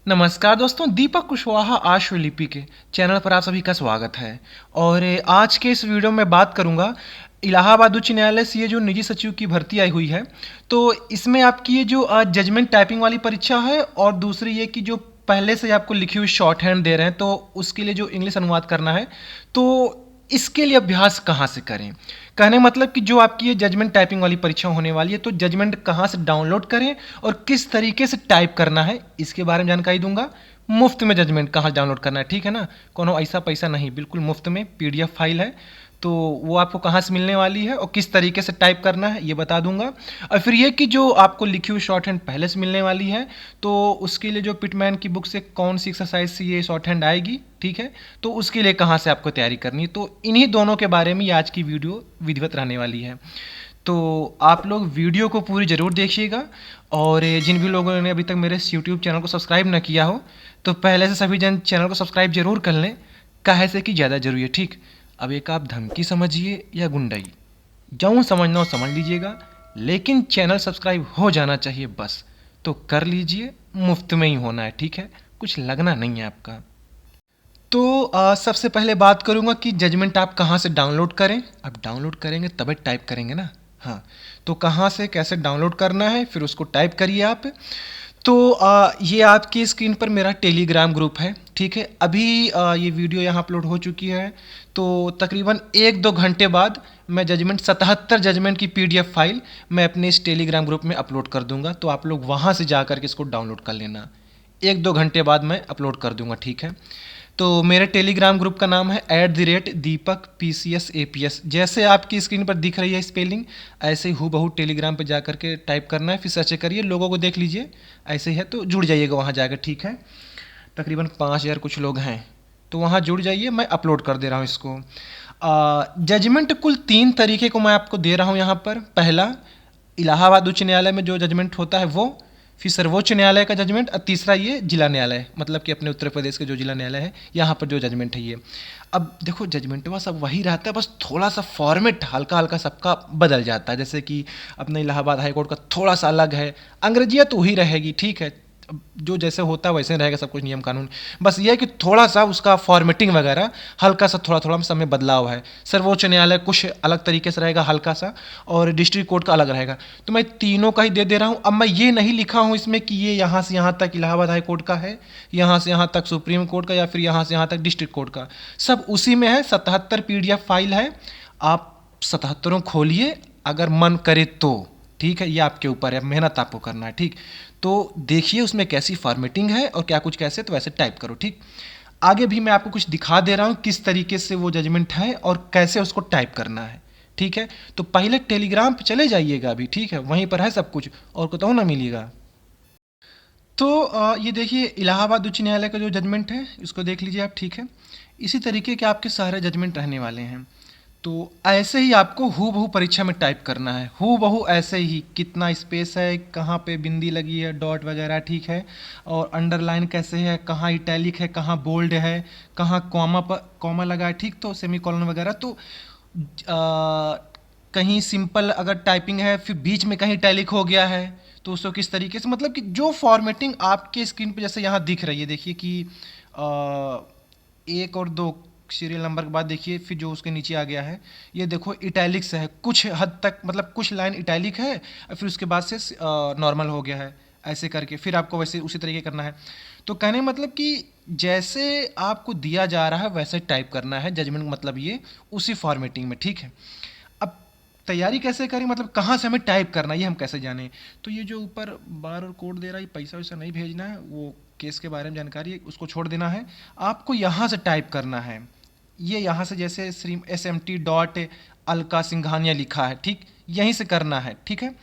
नमस्कार दोस्तों, दीपक कुशवाहा आशुलिपि के चैनल पर आप सभी का स्वागत है। और आज के इस वीडियो में बात करूंगा इलाहाबाद उच्च न्यायालय से ये जो निजी सचिव की भर्ती आई हुई है, तो इसमें आपकी ये जो जजमेंट टाइपिंग वाली परीक्षा है, और दूसरी ये कि जो पहले से आपको लिखी हुई शॉर्ट हैंड दे रहे हैं, तो उसके लिए जो इंग्लिश अनुवाद करना है, तो इसके लिए अभ्यास कहाँ से करें। कहने मतलब कि जो आपकी ये जजमेंट टाइपिंग वाली परीक्षा होने वाली है, तो जजमेंट कहाँ से डाउनलोड करें और किस तरीके से टाइप करना है, इसके बारे में जानकारी दूंगा। मुफ्त में जजमेंट कहाँ से डाउनलोड करना है, ठीक है ना, कोनो ऐसा पैसा नहीं, बिल्कुल मुफ्त में पीडीएफ फाइल है। तो वो आपको कहाँ से मिलने वाली है और किस तरीके से टाइप करना है, ये बता दूंगा। और फिर ये कि जो आपको लिखी हुई शॉर्ट हैंड पहले से मिलने वाली है, तो उसके लिए जो पिटमैन की बुक से कौन सी एक्सरसाइज से ये शॉर्ट हैंड आएगी, ठीक है, तो उसके लिए कहाँ से आपको तैयारी करनी है। तो इन्हीं दोनों के बारे में आज की वीडियो विधिवत रहने वाली है। तो आप लोग वीडियो को पूरी ज़रूर देखिएगा। और जिन भी लोगों ने अभी तक मेरे इस यूट्यूब चैनल को सब्सक्राइब न किया हो, तो पहले से सभी जन चैनल को सब्सक्राइब जरूर कर लें, काहे से कि ज़्यादा जरूरी है, ठीक। अब एक आप धमकी समझिए या गुंडाई, जाऊँ समझना हो समझ लीजिएगा, लेकिन चैनल सब्सक्राइब हो जाना चाहिए बस। तो कर लीजिए, मुफ्त में ही होना है, ठीक है, कुछ लगना नहीं है आपका। तो सबसे पहले बात करूंगा कि जजमेंट आप कहाँ से डाउनलोड करें। अब डाउनलोड करेंगे तभी टाइप करेंगे ना, हाँ। तो कहाँ से कैसे डाउनलोड करना है, फिर उसको टाइप करिए आप। तो ये आपकी स्क्रीन पर मेरा टेलीग्राम ग्रुप है, ठीक है। अभी ये वीडियो यहाँ अपलोड हो चुकी है, तो तकरीबन 1-2 घंटे बाद मैं जजमेंट 77 जजमेंट की पीडीएफ फाइल मैं अपने इस टेलीग्राम ग्रुप में अपलोड कर दूंगा। तो आप लोग वहाँ से जा कर के इसको डाउनलोड कर लेना। 1-2 घंटे बाद मैं अपलोड कर दूंगा, ठीक है। तो मेरे टेलीग्राम ग्रुप का नाम है @दीपक_PCS_APS। जैसे आपकी स्क्रीन पर दिख रही है स्पेलिंग, ऐसे ही हूबहू टेलीग्राम पर जा करके टाइप करना है, फिर सर्च करिए, लोगों को देख लीजिए, ऐसे ही है तो जुड़ जाइएगा वहाँ जाकर, ठीक है। तकरीबन 5000 कुछ लोग हैं, तो वहाँ जुड़ जाइए, मैं अपलोड कर दे रहा हूँ इसको। जजमेंट कुल 3 तरीके को मैं आपको दे रहा हूँ यहाँ पर। पहला, इलाहाबाद उच्च न्यायालय में जो जजमेंट होता है वो, फिर सर्वोच्च न्यायालय का जजमेंट, और तीसरा ये जिला न्यायालय, मतलब कि अपने उत्तर प्रदेश के जो जिला न्यायालय है, यहाँ पर जो जजमेंट है ये। अब देखो, जजमेंट वह सब वही रहता है, बस थोड़ा सा फॉर्मेट हल्का हल्का सबका बदल जाता है। जैसे कि अपने इलाहाबाद हाई कोर्ट का थोड़ा सा अलग है, अंग्रेजियत तो वही रहेगी, ठीक है, जो जैसे होता है वैसे रहेगा सब कुछ, नियम कानून। बस ये है कि थोड़ा सा उसका फॉर्मेटिंग वगैरह हल्का सा थोड़ा थोड़ा सब में बदलाव है। सर्वोच्च न्यायालय कुछ अलग तरीके से रहेगा हल्का सा, और डिस्ट्रिक्ट कोर्ट का अलग रहेगा। तो मैं तीनों का ही दे दे रहा हूँ। अब मैं ये नहीं लिखा हूँ इसमें कि ये यहाँ से यहाँ तक इलाहाबाद हाई कोर्ट का है, यहाँ से यहाँ तक सुप्रीम कोर्ट का, या फिर यहाँ से यहाँ तक डिस्ट्रिक्ट कोर्ट का। सब उसी में है। 77 पीडीएफ फाइल है, आप 77 खोलिए अगर मन करे तो, ठीक है। ये आपके ऊपर है, मेहनत आपको करना है, ठीक। तो देखिए उसमें कैसी फॉर्मेटिंग है और क्या कुछ कैसे, तो वैसे टाइप करो, ठीक। आगे भी मैं आपको कुछ दिखा दे रहा हूँ किस तरीके से वो जजमेंट है और कैसे उसको टाइप करना है, ठीक है। तो पहले टेलीग्राम पे चले जाइएगा अभी, ठीक है, वहीं पर है सब कुछ, और को तो ना मिलेगा। तो ये देखिए इलाहाबाद उच्च न्यायालय का जो जजमेंट है, इसको देख लीजिए आप, ठीक है। इसी तरीके के आपके सारे जजमेंट रहने वाले हैं। तो ऐसे ही आपको हूबहू परीक्षा में टाइप करना है, हूबहू ऐसे ही, कितना स्पेस है, कहाँ पे बिंदी लगी है, डॉट वगैरह, ठीक है, और अंडरलाइन कैसे है, कहाँ इटैलिक है, कहाँ बोल्ड है, कहाँ कॉमा पर कॉमा लगा है, ठीक, तो सेमी कॉलन वगैरह। तो कहीं सिंपल अगर टाइपिंग है, फिर बीच में कहीं इटैलिक हो गया है, तो उसको किस तरीके से, मतलब कि जो फॉर्मेटिंग आपके स्क्रीन पे जैसे यहाँ दिख रही है, देखिए कि 1 और 2 सीरियल नंबर के बाद देखिए, फिर जो उसके नीचे आ गया है, ये देखो इटैलिक्स है कुछ हद तक, मतलब कुछ लाइन इटैलिक है, और फिर उसके बाद से नॉर्मल हो गया है, ऐसे करके फिर आपको वैसे उसी तरीके करना है। तो कहने मतलब कि जैसे आपको दिया जा रहा है वैसे टाइप करना है जजमेंट, मतलब ये उसी फॉर्मेटिंग में, ठीक है। अब तैयारी कैसे करें, मतलब कहाँ से हमें टाइप करना है ये हम कैसे जानें। तो ये जो ऊपर बार और कोड दे रहा है, ये पैसा वैसा नहीं भेजना है, वो केस के बारे में जानकारी है, उसको छोड़ देना है। आपको यहाँ से टाइप करना है, ये यहाँ से जैसे श्री SMT डॉट अलका सिंघानिया लिखा है, ठीक, यहीं से करना है, ठीक है।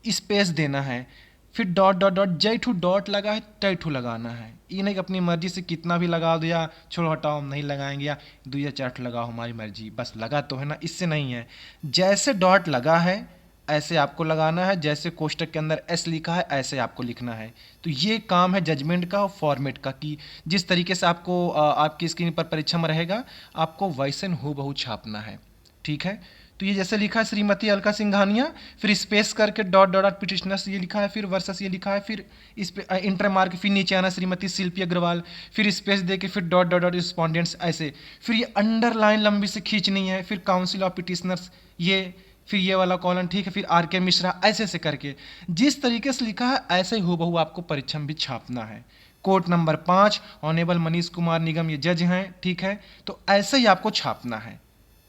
स्पेस देना है, फिर डॉट डॉट डॉट, जैठू डॉट लगा है तैठू लगाना है। ये नहीं कि अपनी मर्जी से कितना भी लगा दो, या छोड़ो हटाओ हम नहीं लगाएंगे, या 2 या 4 लगाओ हमारी मर्जी, बस लगा तो है ना, इससे नहीं है। जैसे डॉट लगा है ऐसे आपको लगाना है, जैसे कोष्टक के अंदर एस लिखा है ऐसे आपको लिखना है। तो ये काम है जजमेंट का और फॉर्मेट का, कि जिस तरीके से आपको आपकी स्क्रीन पर परीक्षा में रहेगा, आपको वैसे हूबहू छापना है, ठीक है। तो ये जैसे लिखा है श्रीमती अलका सिंघानिया, फिर स्पेस करके डॉट डॉट डॉट पिटिशनर्स ये लिखा है, फिर वर्सेस ये लिखा है, फिर इस पे इंटर मार्क, फिर नीचे आना श्रीमती शिल्पी अग्रवाल, फिर स्पेस दे के फिर डॉट डॉट डॉट रिस्पॉन्डेंट्स ऐसे, फिर ये अंडरलाइन लंबी से खींचनी है, फिर काउंसिल ऑफ पिटिशनर्स ये, फिर ये वाला कॉलम, ठीक है, फिर आर के मिश्रा, ऐसे ऐसे करके जिस तरीके से लिखा है ऐसे ही हूबहू आपको परीक्षा में भी छापना है। Court number 5 honourable Manish Kumar Nigam ये जज हैं, ठीक है, तो ऐसे ही आपको छापना है।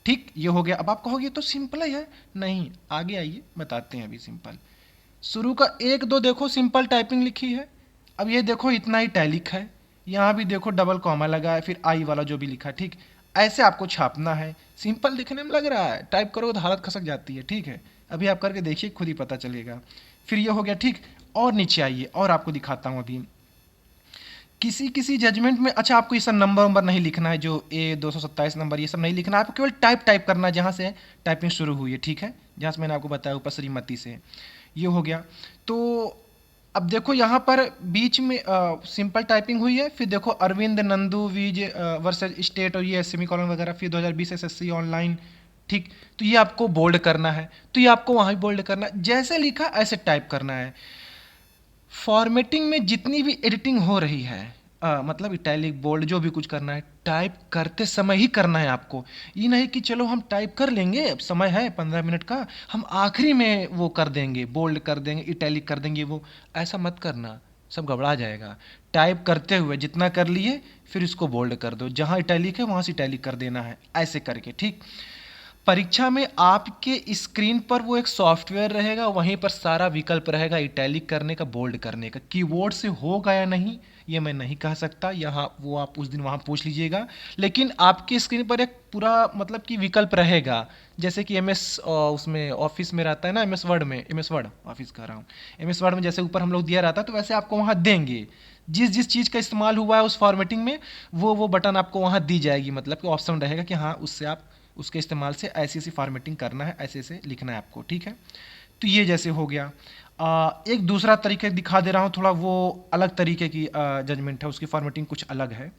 ठीक, ये हो गया। अब आप कहोगे तो सिंपल ही है, नहीं, आगे आइए बताते हैं। अभी सिंपल शुरू का 1 2 देखो सिंपल टाइपिंग लिखी है। अब ये देखो इतना ही टैलिक है, यहाँ भी देखो डबल कॉमा लगा है, फिर आई वाला जो भी लिखा है, ठीक, ऐसे आपको छापना है। सिंपल दिखने में लग रहा है, टाइप करोगे तो हालत खसक जाती है, ठीक है, अभी आप करके देखिए खुद ही पता चलेगा। फिर ये हो गया, ठीक, और नीचे आइए और आपको दिखाता हूँ अभी किसी किसी जजमेंट में। अच्छा, आपको ये सब नंबर नहीं लिखना है, जो ए 227 नंबर ये सब नहीं लिखना है, आपको केवल टाइप करना है जहाँ से टाइपिंग शुरू हुई है, ठीक है, जहाँ से मैंने आपको बताया ऊपर श्रीमती से, ये हो गया। तो अब देखो यहाँ पर बीच में सिंपल टाइपिंग हुई है, फिर देखो अरविंद नंदू वीज वर्सेज स्टेट और ये सेमीकोलन वगैरह, फिर 2020 एसएससी ऑनलाइन, ठीक, तो ये आपको बोल्ड करना है, तो ये आपको वहाँ भी बोल्ड करना है, जैसे लिखा ऐसे टाइप करना है। फॉर्मेटिंग में जितनी भी एडिटिंग हो रही है, मतलब इटैलिक बोल्ड जो भी कुछ करना है टाइप करते समय ही करना है आपको। ये नहीं कि चलो हम टाइप कर लेंगे, अब समय है 15 मिनट का, हम आखिरी में वो कर देंगे, बोल्ड कर देंगे, इटैलिक कर देंगे, वो ऐसा मत करना, सब गड़बड़ा जाएगा। टाइप करते हुए जितना कर लिए फिर इसको बोल्ड कर दो, जहाँ इटैलिक है वहाँ से इटैलिक कर देना है, ऐसे करके, ठीक। परीक्षा में आपके स्क्रीन पर वो एक सॉफ्टवेयर रहेगा, वहीं पर सारा विकल्प रहेगा इटैलिक करने का, बोल्ड करने का। कीबोर्ड से होगा या नहीं ये मैं नहीं कह सकता, यहाँ वो आप उस दिन वहाँ पूछ लीजिएगा, लेकिन आपके स्क्रीन पर एक पूरा मतलब कि विकल्प रहेगा, जैसे कि एमएस उसमें ऑफिस में रहता है ना, एमएस वर्ड में, एमएस वर्ड ऑफिस कह रहा हूँ, एमएस वर्ड में जैसे ऊपर हम लोग दिया रहता है, तो वैसे आपको वहाँ देंगे जिस जिस चीज़ का इस्तेमाल हुआ है उस फॉर्मेटिंग में, वो बटन आपको वहाँ दी जाएगी, मतलब कि ऑप्शन रहेगा कि हाँ उससे आप उसके इस्तेमाल से ऐसी ऐसी फॉर्मेटिंग करना है, ऐसे ऐसे लिखना है आपको, ठीक है। तो ये जैसे हो गया। एक दूसरा तरीके दिखा दे रहा हूँ, थोड़ा वो अलग तरीके की जजमेंट है, उसकी फॉर्मेटिंग कुछ अलग है।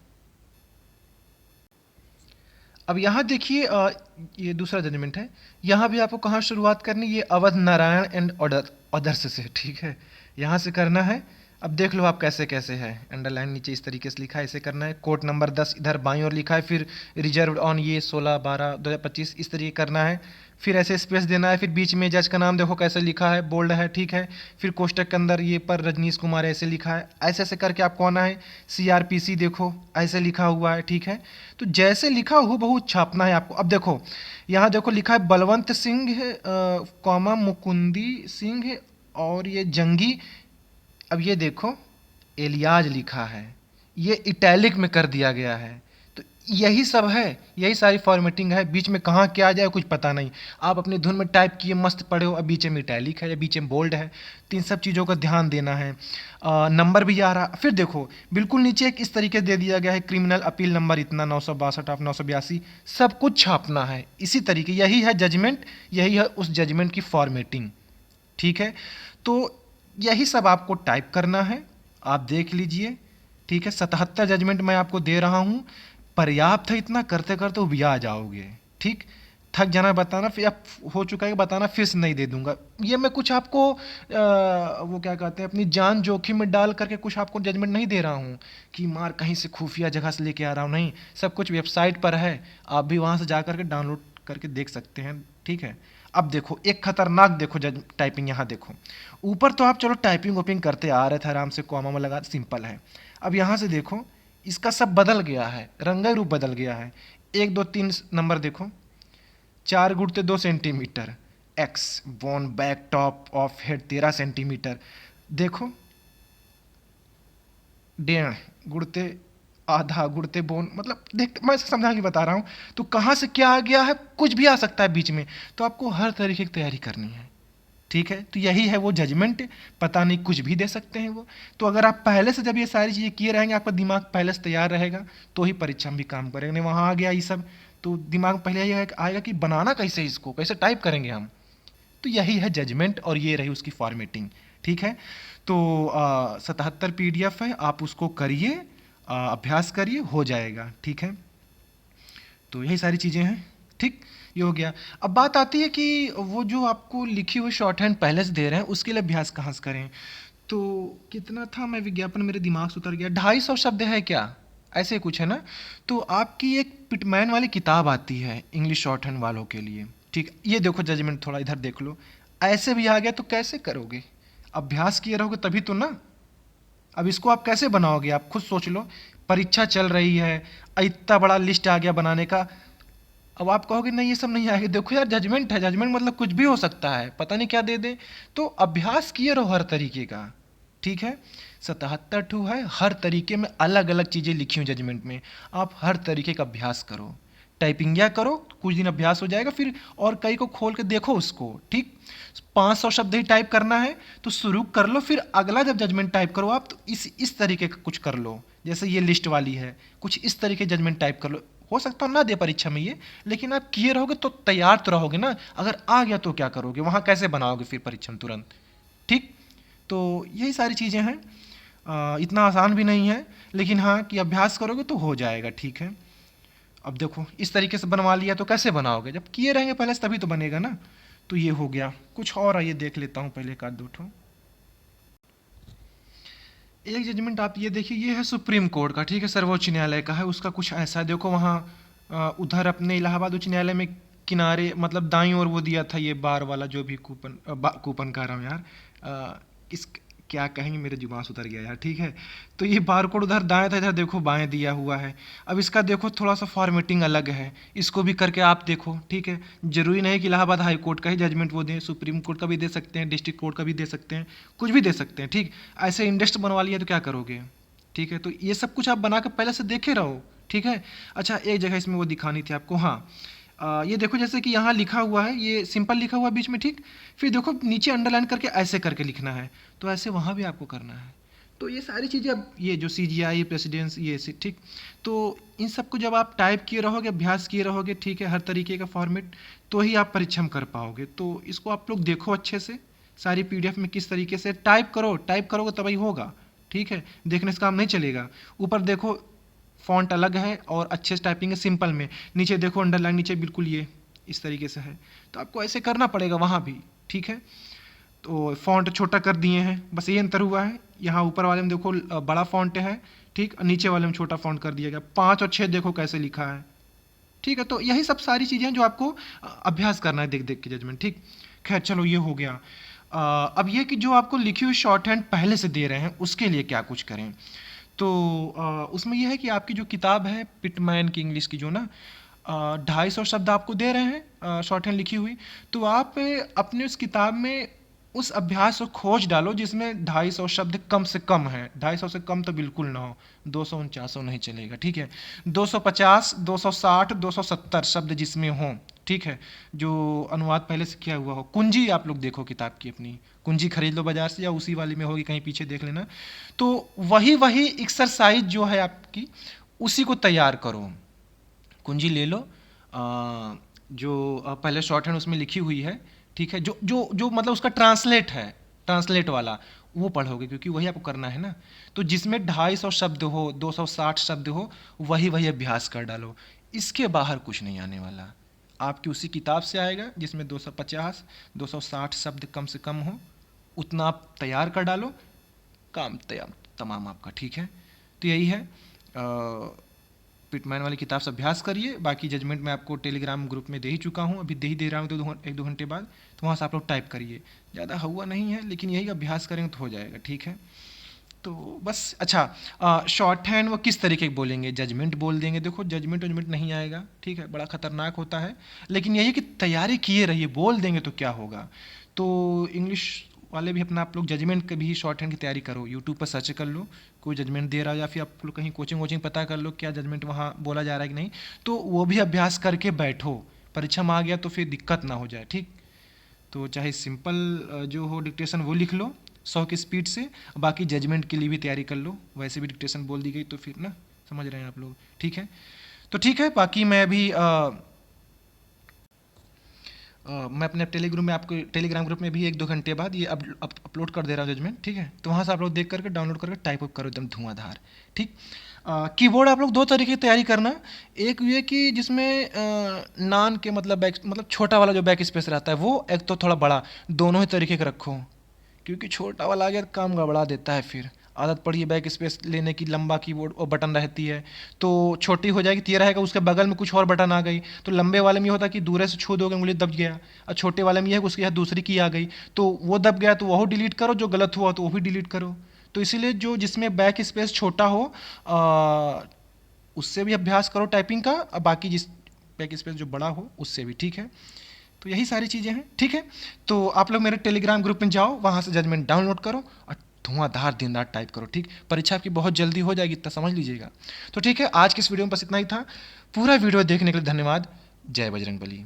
अब यहाँ देखिए ये दूसरा जजमेंट है, यहाँ भी आपको कहाँ शुरुआत करनी, ये अवध नारायण एंड अदर्स से, ठीक है, यहाँ से करना है। अब देख लो आप कैसे कैसे है, अंडरलाइन नीचे इस तरीके से लिखा है, ऐसे करना है। कोर्ट नंबर 10 इधर बाईं ओर लिखा है, फिर रिजर्व ऑन ये 16/12/2025 इस तरीके करना है, फिर ऐसे स्पेस देना है, फिर बीच में जज का नाम देखो कैसे लिखा है, बोल्ड है, ठीक है, फिर कोष्टक के अंदर ये पर रजनीश कुमार ऐसे लिखा है, ऐसे ऐसे करके आपको आना है। सीआरपीसी देखो ऐसे लिखा हुआ है, ठीक है, तो जैसे लिखा हो बहुत छापना है आपको। अब देखो यहाँ देखो लिखा है बलवंत सिंह कॉमा मुकुंदी सिंह और ये जंगी। अब ये देखो एलियाज लिखा है, ये इटैलिक में कर दिया गया है, तो यही सब है, यही सारी फॉर्मेटिंग है। बीच में कहाँ क्या आ जाए कुछ पता नहीं, आप अपनी धुन में टाइप किए मस्त पढ़े हो, अब बीच में इटैलिक है या बीच में बोल्ड है, तो इन सब चीज़ों का ध्यान देना है। नंबर भी आ रहा, फिर देखो बिल्कुल नीचे एक इस तरीके दे दिया गया है, क्रिमिनल अपील नंबर इतना 962 ऑफ 982, सब कुछ छापना है इसी तरीके, यही है जजमेंट, यही है उस जजमेंट की फॉर्मेटिंग, ठीक है। तो यही सब आपको टाइप करना है, आप देख लीजिए, ठीक है। 77 जजमेंट मैं आपको दे रहा हूँ, पर्याप्त है, इतना करते करते उबिया जाओगे, ठीक, थक जाना बताना, फिर आप हो चुका है बताना, फिर से नहीं दे दूंगा। ये मैं कुछ आपको वो क्या कहते हैं अपनी जान जोखिम में डाल करके कुछ आपको जजमेंट नहीं दे रहा हूँ कि मार कहीं से खुफिया जगह से लेके आ रहा हूँ, नहीं, सब कुछ वेबसाइट पर है, आप भी वहाँ से जा करके डाउनलोड करके देख सकते हैं, ठीक है। अब देखो एक खतरनाक देखो जज टाइपिंग, यहाँ देखो ऊपर तो आप चलो टाइपिंग वोपिंग करते आ रहे थे आराम से, कॉमा में लगा सिंपल है। अब यहाँ से देखो इसका सब बदल गया है, रंगा रूप बदल गया है। 1 2 3 नंबर देखो, 4 × 2 centimetre, x bone back top of head 13 centimetre, देखो 1.5 गुड़ते आधा गुड़ते बोन, मतलब देख मैं समझा के बता रहा हूँ, तो कहाँ से क्या आ गया है, कुछ भी आ सकता है बीच में, तो आपको हर तरीके की तैयारी करनी है, ठीक है। तो यही है वो जजमेंट, पता नहीं कुछ भी दे सकते हैं वो। तो अगर आप पहले से जब ये सारी चीज़ें किए रहेंगे, आपका दिमाग पहले से तैयार रहेगा, तो ही परीक्षा में भी काम करेंगे। नहीं वहाँ आ गया ये सब, तो दिमाग पहले यही आएगा कि बनाना कैसे, इसको कैसे टाइप करेंगे हम। तो यही है जजमेंट और ये रही उसकी फॉर्मेटिंग, ठीक है। तो 77 PDF है, आप उसको करिए, अभ्यास करिए, हो जाएगा, ठीक है। तो यही सारी चीज़ें हैं। ठीक, ये हो गया। अब बात आती है कि वो जो आपको लिखी हुई शॉर्ट हैंड पहले से दे रहे हैं उसके लिए अभ्यास कहाँ से करें। तो कितना था, मैं विज्ञापन मेरे दिमाग से उतर गया, 250 शब्द है क्या, ऐसे कुछ है ना। तो आपकी एक पिटमैन वाली किताब आती है इंग्लिश शॉर्ट हैंड वालों के लिए। ठीक, ये देखो जजमेंट, थोड़ा इधर देख लो, ऐसे भी आ गया तो कैसे करोगे, अभ्यास किए रहोगे तभी तो ना। अब इसको आप कैसे बनाओगे, आप खुद सोच लो। परीक्षा चल रही है, इतना बड़ा लिस्ट आ गया बनाने का, अब आप कहोगे नहीं ये सब नहीं आएगा। देखो यार, जजमेंट है, जजमेंट मतलब कुछ भी हो सकता है, पता नहीं क्या दे दे। तो अभ्यास किए रहो हर तरीके का, ठीक है। 77 ठू है, हर तरीके में अलग अलग चीज़ें लिखी हुई जजमेंट में, आप हर तरीके का अभ्यास करो, टाइपिंग या करो, कुछ दिन अभ्यास हो जाएगा फिर, और कई को खोल के देखो उसको, ठीक। 500 शब्द ही टाइप करना है तो शुरू कर लो, फिर अगला जब जजमेंट टाइप करो आप तो इस तरीके का कुछ कर लो, जैसे ये लिस्ट वाली है, कुछ इस तरीके जजमेंट टाइप कर लो। हो सकता है ना दे परीक्षा में ये, लेकिन आप किए रहोगे तो तैयार तो रहोगे ना। अगर आ गया तो क्या करोगे, वहाँ कैसे बनाओगे फिर परीक्षा में तुरंत, ठीक। तो यही सारी चीज़ें हैं, इतना आसान भी नहीं है, लेकिन हाँ कि अभ्यास करोगे तो हो जाएगा, ठीक है। अब देखो इस तरीके से बनवा लिया तो कैसे बनाओगे, जब किए रहेंगे पहले से तभी तो बनेगा ना। तो ये हो गया, कुछ और आइए देख लेता हूँ पहले एक आध दो ठो। एक जजमेंट आप ये देखिए, ये है सुप्रीम कोर्ट का, ठीक है, सर्वोच्च न्यायालय का है, उसका कुछ ऐसा है, देखो वहाँ उधर अपने इलाहाबाद उच्च न्यायालय में किनारे मतलब दाईं ओर वो दिया था ये बार वाला जो भी कूपन, कूपन कह रहा हूँ यार, इस क्या कहेंगे, मेरे जुबान से उतर गया यार, ठीक है। तो ये बार कोड उधर दाएं था, इधर देखो बाएं दिया हुआ है। अब इसका देखो थोड़ा सा फॉर्मेटिंग अलग है, इसको भी करके आप देखो, ठीक है। जरूरी नहीं कि इलाहाबाद हाई कोर्ट का ही जजमेंट वो दें, सुप्रीम कोर्ट का भी दे सकते हैं, डिस्ट्रिक्ट कोर्ट का भी दे सकते हैं, कुछ भी दे सकते हैं, ठीक। ऐसे इंडेक्स बनवा लिया तो क्या करोगे, ठीक है। तो ये सब कुछ आप बना कर पहले से देखे रहो, ठीक है। अच्छा, एक जगह इसमें वो दिखानी थी आपको, हाँ, ये देखो जैसे कि यहाँ लिखा हुआ है, ये सिंपल लिखा हुआ है बीच में, ठीक। फिर देखो नीचे अंडरलाइन करके ऐसे करके लिखना है, तो ऐसे वहाँ भी आपको करना है। तो ये सारी चीज़ें, अब ये जो CGI प्रेसिडेंस ये से, ठीक। तो इन सबको जब आप टाइप किए रहोगे, अभ्यास किए रहोगे, ठीक है, हर तरीके का फॉर्मेट, तो ही आप परीक्षा में कर पाओगे। तो इसको आप लोग देखो अच्छे से, सारी PDF में किस तरीके से टाइप करो, टाइप करोगे तभी होगा, ठीक है। देखने से काम नहीं चलेगा। ऊपर देखो फॉन्ट अलग है और अच्छे से टाइपिंग है सिंपल में, नीचे देखो अंडरलाइन नीचे बिल्कुल ये इस तरीके से है, तो आपको ऐसे करना पड़ेगा वहाँ भी, ठीक है। तो फॉन्ट छोटा कर दिए हैं, बस ये अंतर हुआ है, यहाँ ऊपर वाले में देखो बड़ा फॉन्ट है, ठीक, नीचे वाले में छोटा फॉन्ट कर दिया गया। 5 और 6 देखो कैसे लिखा है, ठीक है। तो यही सब सारी चीज़ें जो आपको अभ्यास करना है देख देख के जजमेंट, ठीक। खैर चलो ये हो गया। अब ये कि जो आपको लिखी हुई शॉर्ट हैंड पहले से दे रहे हैं उसके लिए क्या कुछ करें। तो उसमें यह है कि आपकी जो किताब है पिटमैन की इंग्लिश की जो ना 250 शब्द आपको दे रहे हैं शॉर्ट हैंड लिखी हुई, तो आप अपने उस किताब में उस अभ्यास को खोज डालो जिसमें 250 शब्द कम से कम है, 250 से कम तो बिल्कुल ना हो, 249 नहीं चलेगा, ठीक है। 250, 260, 270 शब्द जिसमें हों, ठीक है, जो अनुवाद पहले से किया हुआ हो। कुंजी आप लोग देखो किताब की अपनी, कुंजी खरीद लो बाजार से या उसी वाली में होगी कहीं पीछे देख लेना। तो वही वही एक्सरसाइज जो है आपकी, उसी को तैयार करो। कुंजी ले लो, जो पहले शॉर्ट हैंड उसमें लिखी हुई है, ठीक है, जो जो जो मतलब उसका ट्रांसलेट है, ट्रांसलेट वाला वो पढ़ोगे क्योंकि वही आपको करना है ना। तो जिसमें 250 शब्द हो, 260 शब्द हो, वही वही अभ्यास कर डालो, इसके बाहर कुछ नहीं आने वाला। आपकी उसी किताब से आएगा जिसमें 250 260 शब्द कम से कम हो, उतना आप तैयार कर डालो, काम तैयार तमाम आपका, ठीक है। तो यही है, पिटमैन वाली किताब से अभ्यास करिए, बाकी जजमेंट मैं आपको टेलीग्राम ग्रुप में दे ही चुका हूँ, अभी दे ही दे रहा हूँ, तो 1-2 घंटे बाद, तो वहाँ से आप लोग टाइप करिए। ज़्यादा हुआ नहीं है, लेकिन यही अभ्यास करेंगे तो हो जाएगा, ठीक है। तो बस, अच्छा, शॉर्ट हैंड वो किस तरीके के बोलेंगे, जजमेंट बोल देंगे, देखो जजमेंट वजमेंट नहीं आएगा, ठीक है, बड़ा खतरनाक होता है। लेकिन यही कि तैयारी किए रहिए, बोल देंगे तो क्या होगा। तो इंग्लिश वाले भी अपना आप लोग जजमेंट के भी शॉर्ट हैंड की तैयारी करो, यूट्यूब पर सर्च कर लो कोई जजमेंट दे रहा है, या फिर आप लोग कहीं कोचिंग वोचिंग पता कर लो क्या जजमेंट वहाँ बोला जा रहा है कि नहीं, तो वो भी अभ्यास करके बैठो, परीक्षा में आ गया तो फिर दिक्कत ना हो जाए, ठीक। तो चाहे सिंपल जो हो डिक्टेशन वो लिख लो 100 की स्पीड से, बाकी जजमेंट के लिए भी तैयारी कर लो, वैसे भी डिक्टेशन बोल दी गई तो फिर ना, समझ रहे हैं आप लोग, ठीक है। तो ठीक है, बाकी मैं अभी मैं अपने टेलीग्राम ग्रुप में भी 1-2 घंटे बाद ये अपलोड कर दे रहा हूँ जजमेंट, ठीक है। तो वहाँ से आप लोग देख करके डाउनलोड करके टाइप अप करो एकदम धुआंधार, ठीक। कीबोर्ड आप लोग दो तरीके की तैयारी करना। एक ये कि जिसमें नान के मतलब छोटा वाला जो बैक स्पेस रहता है वो, एक तो थोड़ा बड़ा, दोनों ही तरीके का रखो, क्योंकि छोटा वाला आ गया तो काम गड़बड़ा देता है। फिर आदत पड़ी है बैक स्पेस लेने की, लंबा कीबोर्ड और बटन रहती है तो छोटी हो जाएगी, तो ये रहेगा उसके बगल में कुछ और बटन आ गई, तो लंबे वाले में ये होता है कि दूर से छू दोगे उंगली दब गया, और छोटे वाले में ये है कि उसके यहाँ दूसरी की आ गई, तो वो दब गया तो वो डिलीट करो, जो गलत हुआ तो वो भी डिलीट करो। तो इसीलिए जो जिसमें बैक स्पेस छोटा हो उससे भी अभ्यास करो टाइपिंग का, और बाकी जिस बैक स्पेस जो बड़ा हो उससे भी, ठीक है। तो यही सारी चीज़ें हैं, ठीक है। तो आप लोग मेरे टेलीग्राम ग्रुप में जाओ, वहाँ से जजमेंट डाउनलोड करो और धुआंधार दिन रात टाइप करो, ठीक। परीक्षा आपकी बहुत जल्दी हो जाएगी, इतना समझ लीजिएगा। तो ठीक है, आज की इस वीडियो में बस इतना ही था। पूरा वीडियो देखने के लिए धन्यवाद। जय बजरंगबली।